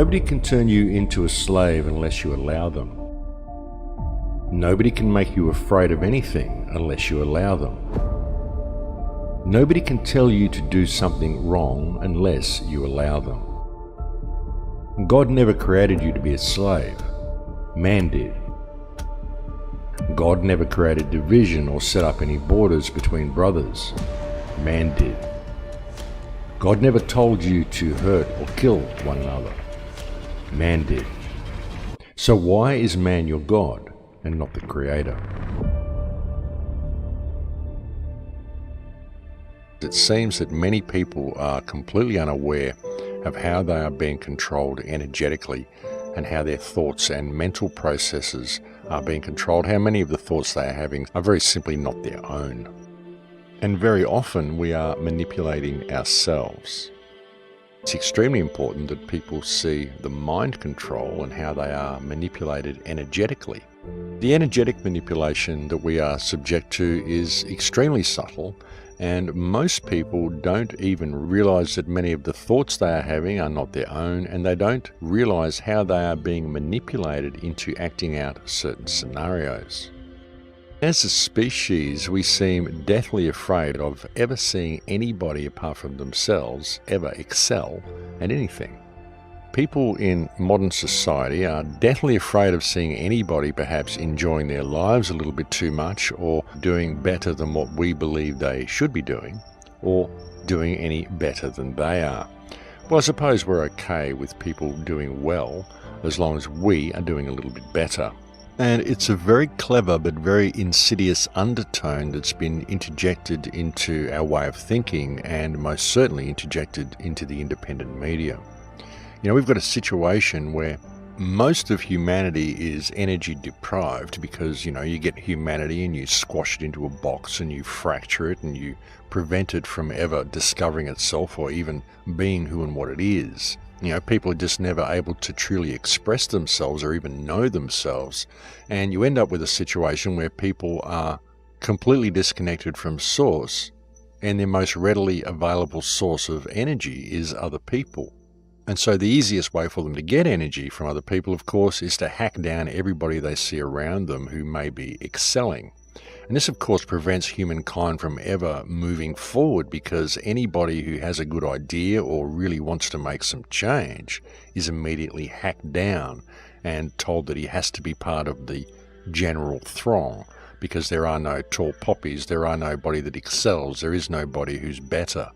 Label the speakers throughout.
Speaker 1: Nobody can turn you into a slave unless you allow them. Nobody can make you afraid of anything unless you allow them. Nobody can tell you to do something wrong unless you allow them. God never created you to be a slave. Man did. God never created division or set up any borders between brothers. Man did. God never told you to hurt or kill one another. Man did. So why is man your God and not the Creator? It seems that many people are completely unaware of how they are being controlled energetically and how their thoughts and mental processes are being controlled. How many of the thoughts they are having are very simply not their own. And very often we are manipulating ourselves. It's extremely important that people see the mind control and how they are manipulated energetically. The energetic manipulation that we are subject to is extremely subtle, and most people don't even realize that many of the thoughts they are having are not their own, and they don't realize how they are being manipulated into acting out certain scenarios. As a species, we seem deathly afraid of ever seeing anybody apart from themselves ever excel at anything. People in modern society are deathly afraid of seeing anybody perhaps enjoying their lives a little bit too much, or doing better than what we believe they should be doing, or doing any better than they are. Well, I suppose we're okay with people doing well as long as we are doing a little bit better. And it's a very clever but very insidious undertone that's been interjected into our way of thinking, and most certainly interjected into the independent media. You know, we've got a situation where most of humanity is energy deprived because, you get humanity and you squash it into a box and you fracture it and you prevent it from ever discovering itself or even being who and what it is. People are just never able to truly express themselves or even know themselves. And you end up with a situation where people are completely disconnected from source, and their most readily available source of energy is other people. And so the easiest way for them to get energy from other people, of course, is to hack down everybody they see around them who may be excelling. And this, of course, prevents humankind from ever moving forward, because anybody who has a good idea or really wants to make some change is immediately hacked down and told that he has to be part of the general throng, because there are no tall poppies, there are nobody that excels, there is nobody who's better.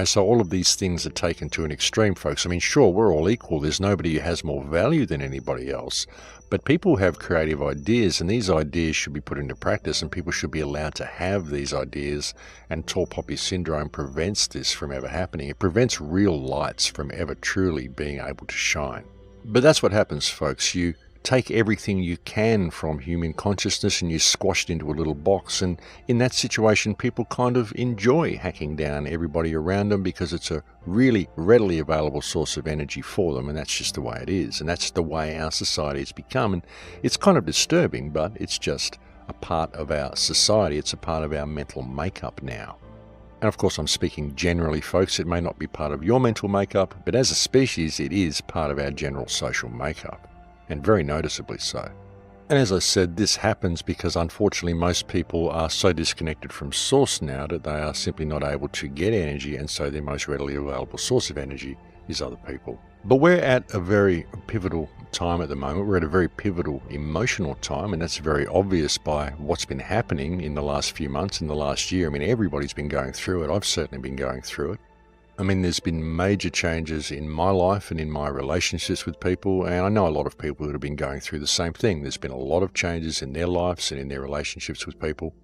Speaker 1: So all of these things are taken to an extreme, folks. I mean, sure, we're all equal. There's nobody who has more value than anybody else. But people have creative ideas, and these ideas should be put into practice, and people should be allowed to have these ideas. And tall poppy syndrome prevents this from ever happening. It prevents real lights from ever truly being able to shine. But that's what happens, folks. You take everything you can from human consciousness and you squash it into a little box, and in that situation people kind of enjoy hacking down everybody around them because it's a really readily available source of energy for them, and that's just the way it is, and that's the way our society has become. And it's kind of disturbing, but it's just a part of our society. It's a part of our mental makeup now. And of course I'm speaking generally, folks. It may not be part of your mental makeup, but as a species it is part of our general social makeup. And very noticeably so. And as I said, this happens because unfortunately most people are so disconnected from source now that they are simply not able to get energy, and so their most readily available source of energy is other people. But we're at a very pivotal time at the moment. We're at a very pivotal emotional time, and that's very obvious by what's been happening in the last few months, in the last year. I mean, everybody's been going through it. I've certainly been going through it. I mean, there's been major changes in my life and in my relationships with people, and I know a lot of people that have been going through the same thing. There's been a lot of changes in their lives and in their relationships with people.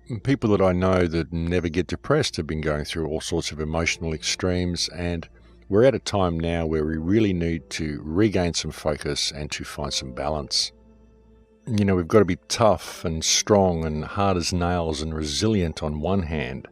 Speaker 1: And people that I know that never get depressed have been going through all sorts of emotional extremes, and we're at a time now where we really need to regain some focus and to find some balance. We've got to be tough and strong and hard as nails and resilient on one hand,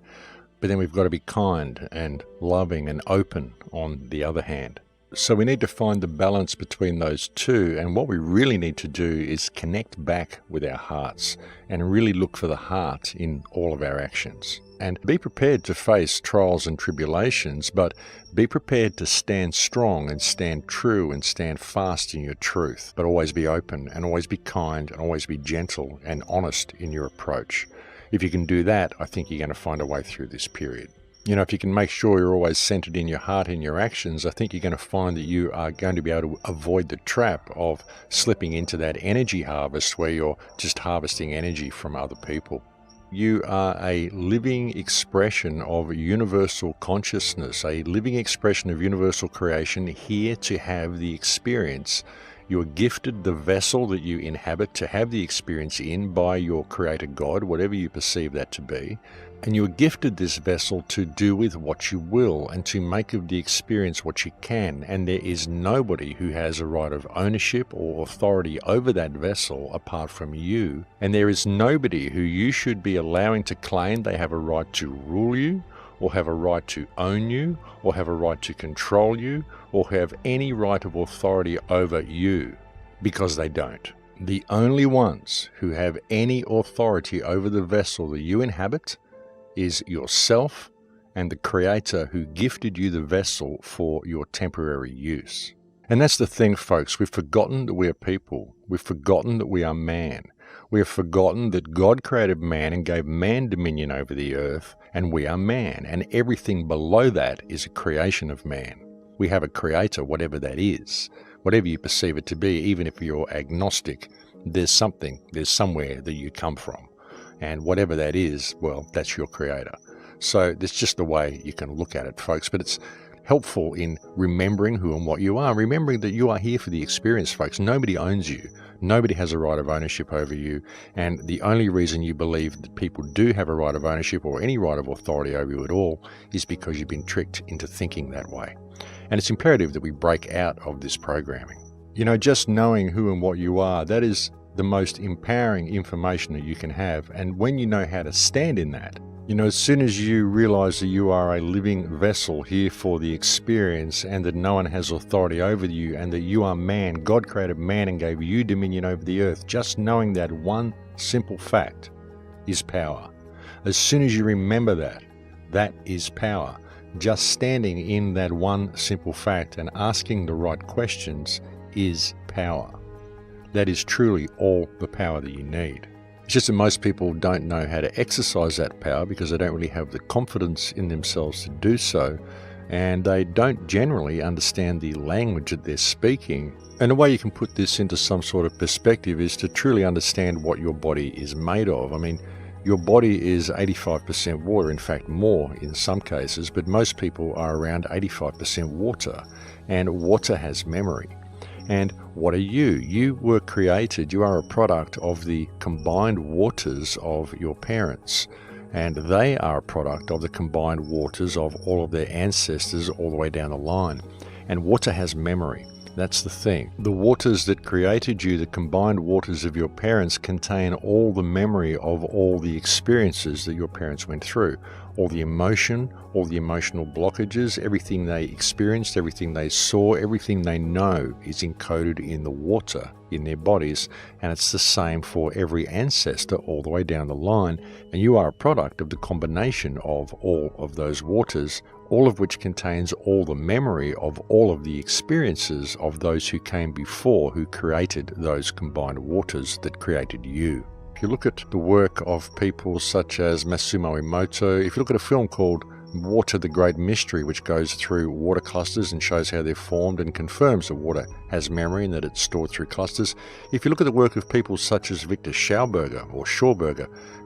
Speaker 1: but then we've got to be kind and loving and open on the other hand. So we need to find the balance between those two, and what we really need to do is connect back with our hearts and really look for the heart in all of our actions. And be prepared to face trials and tribulations, but be prepared to stand strong and stand true and stand fast in your truth. But always be open and always be kind and always be gentle and honest in your approach. If you can do that, I think you're going to find a way through this period. You know, if you can make sure you're always centered in your heart and your actions, I think you're going to find that you are going to be able to avoid the trap of slipping into that energy harvest where you're just harvesting energy from other people. You are a living expression of universal consciousness, a living expression of universal creation, here to have the experience. You are gifted the vessel that you inhabit to have the experience in by your Creator God, whatever you perceive that to be. And you are gifted this vessel to do with what you will and to make of the experience what you can. And there is nobody who has a right of ownership or authority over that vessel apart from you. And there is nobody who you should be allowing to claim they have a right to rule you, or have a right to own you, or have a right to control you, or have any right of authority over you, because they don't. The only ones who have any authority over the vessel that you inhabit is yourself and the Creator who gifted you the vessel for your temporary use. And that's the thing, folks. We've forgotten that we are people. We've forgotten that we are man. We have forgotten that God created man and gave man dominion over the earth, and we are man, and everything below that is a creation of man. We have a Creator, whatever that is. Whatever you perceive it to be, even if you're agnostic, there's somewhere that you come from. And whatever that is, well, that's your Creator. So that's just the way you can look at it, folks. But it's helpful in remembering who and what you are, remembering that you are here for the experience, folks. Nobody owns you. Nobody has a right of ownership over you. And the only reason you believe that people do have a right of ownership or any right of authority over you at all is because you've been tricked into thinking that way. And it's imperative that we break out of this programming. You know, just knowing who and what you are, that is the most empowering information that you can have. And when you know how to stand in that, you know, as soon as you realize that you are a living vessel here for the experience and that no one has authority over you and that you are man, God created man and gave you dominion over the earth, just knowing that one simple fact is power. As soon as you remember that, that is power. Just standing in that one simple fact and asking the right questions is power. That is truly all the power that you need. It's just that most people don't know how to exercise that power because they don't really have the confidence in themselves to do so, and they don't generally understand the language that they're speaking. And the way you can put this into some sort of perspective is to truly understand what your body is made of. I mean, your body is 85% water, in fact more in some cases, but most people are around 85% water, and water has memory. And what are you? You were created, you are a product of the combined waters of your parents. And they are a product of the combined waters of all of their ancestors all the way down the line. And water has memory. That's the thing. The waters that created you, the combined waters of your parents, contain all the memory of all the experiences that your parents went through. All the emotion, all the emotional blockages, everything they experienced, everything they saw, everything they know is encoded in the water in their bodies. And it's the same for every ancestor all the way down the line. And you are a product of the combination of all of those waters, all of which contains all the memory of all of the experiences of those who came before, who created those combined waters that created you. If you look at the work of people such as Masamu Emoto, if you look at a film called Water, the Great Mystery, which goes through water clusters and shows how they're formed and confirms that water has memory and that it's stored through clusters. If you look at the work of people such as Victor Schauberger,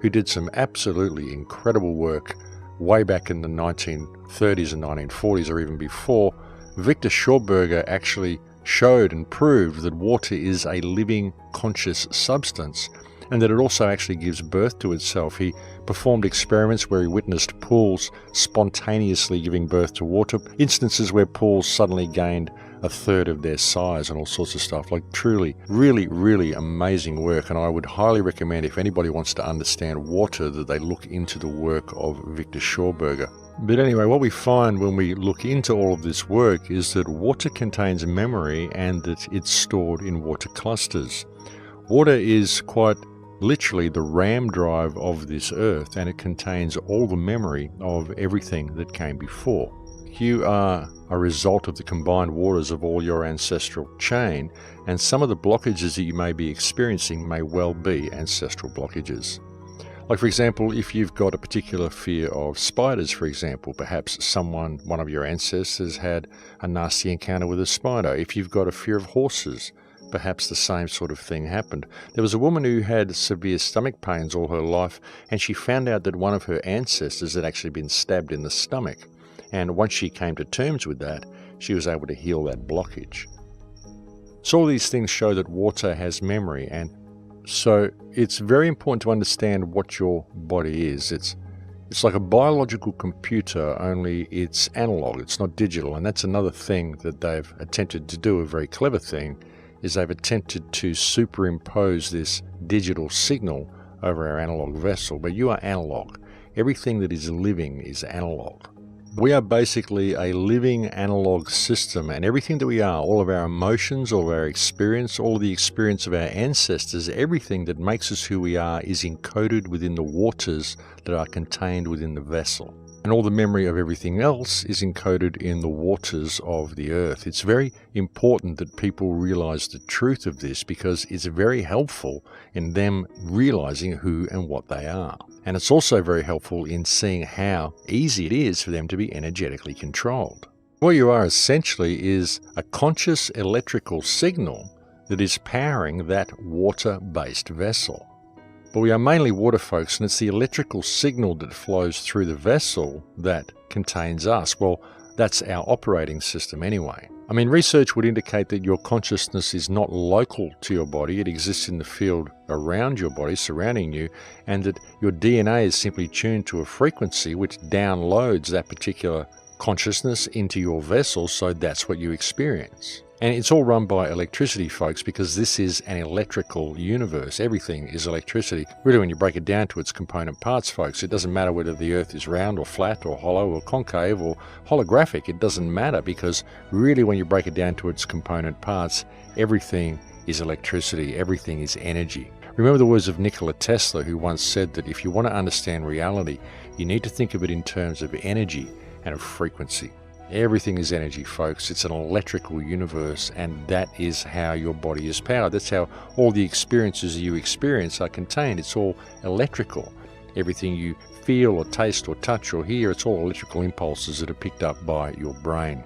Speaker 1: who did some absolutely incredible work way back in the 1930s and 1940s or even before, Victor Schauberger actually showed and proved that water is a living conscious substance, and that it also actually gives birth to itself. He performed experiments where he witnessed pools spontaneously giving birth to water, instances where pools suddenly gained a third of their size and all sorts of stuff. Like truly, really, really amazing work. And I would highly recommend, if anybody wants to understand water, that they look into the work of Victor Schauberger. But anyway, what we find when we look into all of this work is that water contains memory and that it's stored in water clusters. Water is quite literally the RAM drive of this earth, and it contains all the memory of everything that came before. You are a result of the combined waters of all your ancestral chain, and some of the blockages that you may be experiencing may well be ancestral blockages. Like, for example, if you've got a particular fear of spiders, for example, perhaps one of your ancestors had a nasty encounter with a spider. If you've got a fear of horses, perhaps the same sort of thing happened. There was a woman who had severe stomach pains all her life, and she found out that one of her ancestors had actually been stabbed in the stomach. And once she came to terms with that, she was able to heal that blockage. So all these things show that water has memory, and so it's very important to understand what your body is. It's like a biological computer, only it's analog, it's not digital. And that's another thing that they've attempted to do, a very clever thing, is they've attempted to superimpose this digital signal over our analog vessel. But you are analog. Everything that is living is analog. We are basically a living analog system, and everything that we are, all of our emotions, all of our experience, all of the experience of our ancestors, everything that makes us who we are is encoded within the waters that are contained within the vessel. And all the memory of everything else is encoded in the waters of the earth. It's very important that people realize the truth of this, because it's very helpful in them realizing who and what they are. And it's also very helpful in seeing how easy it is for them to be energetically controlled. What you are essentially is a conscious electrical signal that is powering that water-based vessel. But we are mainly water folks, and it's the electrical signal that flows through the vessel that contains us. Well, that's our operating system anyway. I mean, research would indicate that your consciousness is not local to your body. It exists in the field around your body, surrounding you, and that your DNA is simply tuned to a frequency which downloads that particular consciousness into your vessel, so that's what you experience. And it's all run by electricity, folks, because this is an electrical universe. Everything is electricity. Really, when you break it down to its component parts, folks, it doesn't matter whether the Earth is round or flat or hollow or concave or holographic. It doesn't matter, because really, when you break it down to its component parts, everything is electricity. Everything is energy. Remember the words of Nikola Tesla, who once said that if you want to understand reality, you need to think of it in terms of energy and of frequency. Everything is energy, folks. It's an electrical universe, and that is how your body is powered. That's how all the experiences you experience are contained. It's all electrical. Everything you feel or taste or touch or hear, it's all electrical impulses that are picked up by your brain.